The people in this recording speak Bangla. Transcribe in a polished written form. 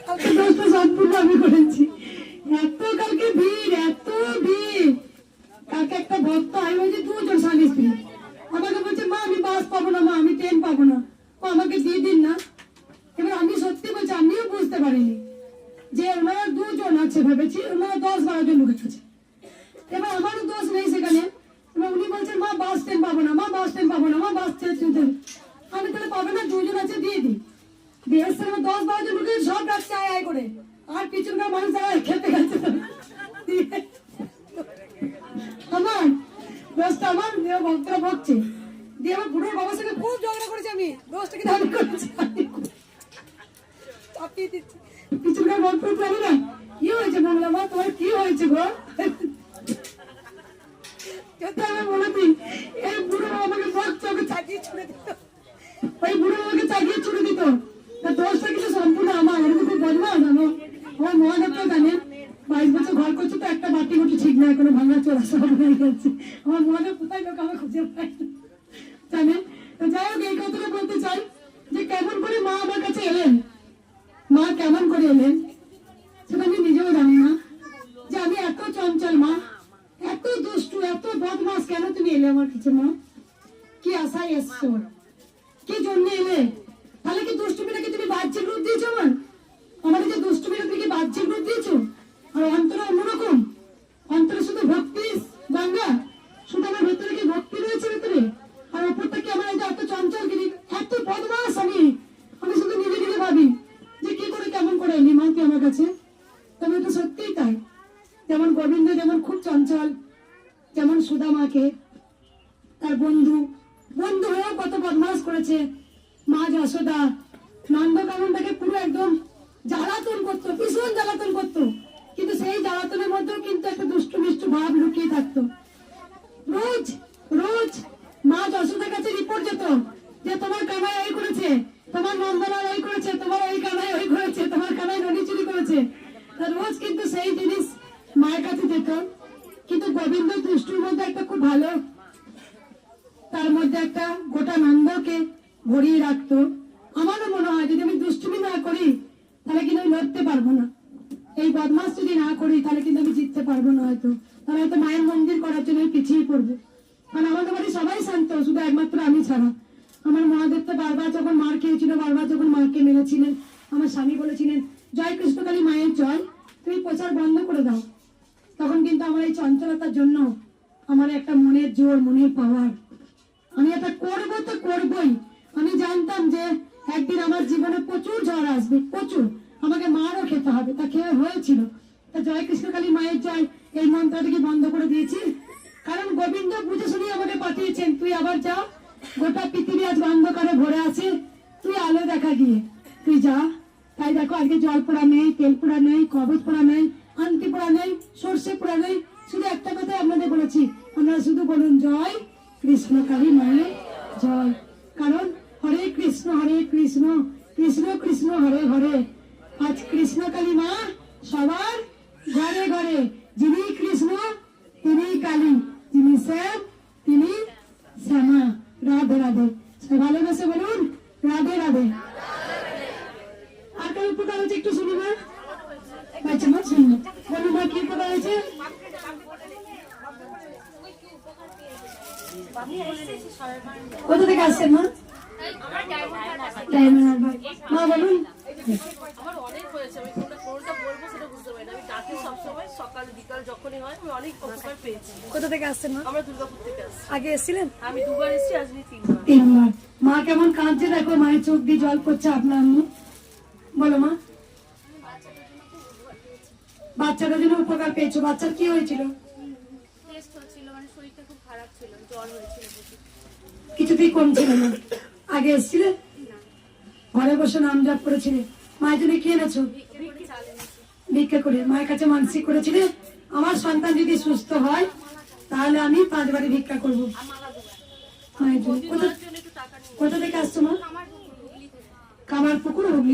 কালকে দোষটা সম্পূর্ণ আমি করেছি। এত কালকে ভিড়, এত ভিড়। কালকে একটা ভক্ত আমি বলছি 2 জন স্বামী স্ত্রী আমাকে বলছে মা আমি বাস পাবো না, মা আমি ট্রেন পাবো না, আমাকে দিয়ে দিন না। এবার আমি সত্যি বলছি আমিও বুঝতে পারিনি যে ওনারা 2 জন আছে, ভেবেছি ওনারা 10-12 জন লোক আছে। এবার আমারও দোষ নেই সেখানে। এবার উনি বলছেন মা বাস ট্রেন পাবো না, মা বাস ট্রেন পাবো না, মা বাস ট্রেন। আমি তাহলে পাবে না, 2 জন আছে দিয়ে দিই। বিয়ের সময় 10-12 জন লোকের সব ডাকছে আয় আয় করে, আর পিছনকার মানুষ খেতে গেছে। আমার দোষটা আমার ভক্তরা ভক্তি দিয়ে আমার বুড়োর বাবার সঙ্গে খুব ঝগড়া করেছি আমি, দোষটাকে দাবি করেছি চাপিয়ে দিচ্ছি। পিছনকার ভক্ত জানি না কি হয়েছে, বললাম মা তোমার কি হয়েছে গো, আমি বলে দিই এই বুড়ো আমাকে চোখে চাকিয়ে ছুড়ে দিত, ওই বুড়ো আমাকে চাকিয়ে ছুড়ে দিত। দোষটা কিন্তু সম্পূর্ণ আমার, আমি খুব বদমাস জানো। আমার মহাদেবটা জানে 22 বছর ঘর করছে তো একটা বাটি মতো ঠিক না, কোনো ভাঙা চোরা সব হয়ে গেছে। আমার মহাদেব কোথায় লোক আমার খুঁজে পায় জানে। তো যাই হোক এই কথাটা বলতে চাই যে কেমন করে মা আমার কাছে এলেন, মা কেমন করে এলেন সেটা আমি নিজেও জানি না। যে আমি এত চঞ্চল মা, এত দুষ্টু, এত বদমাস, কেন তুমি এলে আমার কাছে মা? কি আশায় এসছো, কি জন্য এলে? তাহলে কি দুষ্টুমিটাকে তুমি বাহ্যিক রূপ দিয়েছো? আমাদের যে দুষ্টুমিটা তুমি কি বাহ্যিক রূপ দিয়েছো? আর অন্তরে অন্যরকম, অন্তরে শুধু ভক্তি গঙ্গা, শুধু আমার ভেতরে কি ভক্তি রয়েছে ভেতরে? আর ওপরটা কি আমার এত চঞ্চল গিরি, এত বদমাস আমি শুধু নিজে নিজে ভাবি যে কি করে কেমন করে এলি মা তুই আমার কাছে। তবে এটা সত্যিই তাই, যেমন গোবিন্দ যেমন খুব চঞ্চল, যেমন সুদামাকে তার বন্ধু হয়েও কত বদমাস করেছে। মা যশোদা নন্দকাননটাকে পুরো একদম জ্বালাতন করতো, ভীষণ জ্বালাতন করতো, কিন্তু সেই জ্বালাতনের মধ্যেও কিন্তু একটা দুষ্টু মিষ্টু ভাব লুকিয়ে থাকতো। রোজ রোজ মা যশোদার কাছে রিপোর্ট যেত যে তোমার কানাই এই করেছে, তোমার নন্দলাল এই করেছে, তোমার ওই কানাই ওই করেছে, তোমার কানাই ননি চুরি করেছে। রোজ কিন্তু সেই জিনিস মায়ের কাছে যেত। কিন্তু গোবিন্দ দুষ্টুর মধ্যে একটা খুব ভালো, তার মধ্যে একটা গোটা নন্দকে ভরিয়ে রাখতো। আমারও মনে হয় যদি আমি দুষ্টুমি না করি তাহলে কিন্তু আমি লড়তে পারবো না, এই বদমাস যদি না করি তাহলে কিন্তু আমি জিততে পারবো না। তাহলে হয়তো মায়ের মন্দির করার জন্য আমি পিছিয়ে পড়বো। কারণ আমাদের বাড়ি সবাই শান্ত, শুধু একমাত্র আমি ছাড়া। আমার মহাদেব তো বারবার যখন মার খেয়েছিল, বারবার যখন মাকে মেরেছিলেন, আমার স্বামী বলেছিলেন জয় কৃষ্ণকালী মায়ের জয়, তুমি প্রচার বন্ধ করে দাও। তখন কিন্তু আমার এই চঞ্চলতার জন্য আমার একটা মনের জোর, মনের পাওয়ার, আমি এটা করবো তো করবোই। আমি জানতাম যে একদিন আমার জীবনে প্রচুর ঝড় আসবে, প্রচুর, আমাকে মারও খেতে হবে, তা খেয়ে হয়েছিল। তা জয় কৃষ্ণকালী মায়ের জয় এই মন্ত্রটাকে বন্ধ করে দিয়েছি, কারণ গোবিন্দ বুঝে শুনিয়ে আমাকে পাঠিয়েছেন তুই আবার যা, গোটা পৃথিবী আজ অন্ধকারে ভরে আছে, তুই আলো দেখা গিয়ে তুই যা। তাই দেখো আজকে জল পোড়া নেই, তেল পোড়া নেই, কবচ পোড়া নেই, আন্তি পোড়া নেই, সর্ষে পোড়া নেই, শুধু একটা কথাই আপনাদের বলেছি, আপনারা শুধু বলুন জয় কৃষ্ণকালী মায়ের জয়। কারণ হরে কৃষ্ণ কৃষ্ণ কৃষ্ণ হরে হরে। আজ কৃষ্ণকালী মা সবার ঘরে ঘরে, যিনি কৃষ্ণ তিনি কালী, যিনি শ্যাম তিনি শ্যামা। রাধে রাধে, ভালোবেসে বলুন রাধে রাধে। আর কার উপকার হচ্ছে একটু শুনি মা, বাচ্চা মা শুনবো, বলুন মা কি উপকার হয়েছে? কোথা থেকে আসছেন মা? মা বলুন। আমার অনেক হয়েছে, আমি কোনটা বলবো সেটা বুঝতে পারি না। আমি ডাকি সবসময়, সকাল বিকাল যখনই হয় আমি অনেক উপকার পেয়েছি। কোথা থেকে আসছেন মা? আমরা দুর্গাপুর থেকে আসছি। আগে এসেছিলেন? আমি 2 বার এসেছি, আজ 3 বার। 3 বার। মা কেমন কাঁদছে দেখো, মায়ের চোখ দিয়ে জল পড়ছে আপনার। বলো মা। বাচ্চাটার জন্য উপকার পেয়েছো। বাচ্চার কি হয়েছিল? টেস্ট হচ্ছিল, মানে শরীরটা খুব খারাপ ছিল, জ্বর হয়েছিল, কিছুতেই কমছিল না। আগে এসেছিলে? ঘরে বসে নাম জপ করেছিলে। মায়ের জন্য কি এনেছো? ভিক্ষা করে। মায়ের কাছে মানসিক করেছিলে আমার সন্তান যদি সুস্থ হয় তাহলে আমি 5 বারে ভিক্ষা করবো মায়ের জন্য। কোথা থেকে আসছো মা? কামার পুকুর, হুগলি।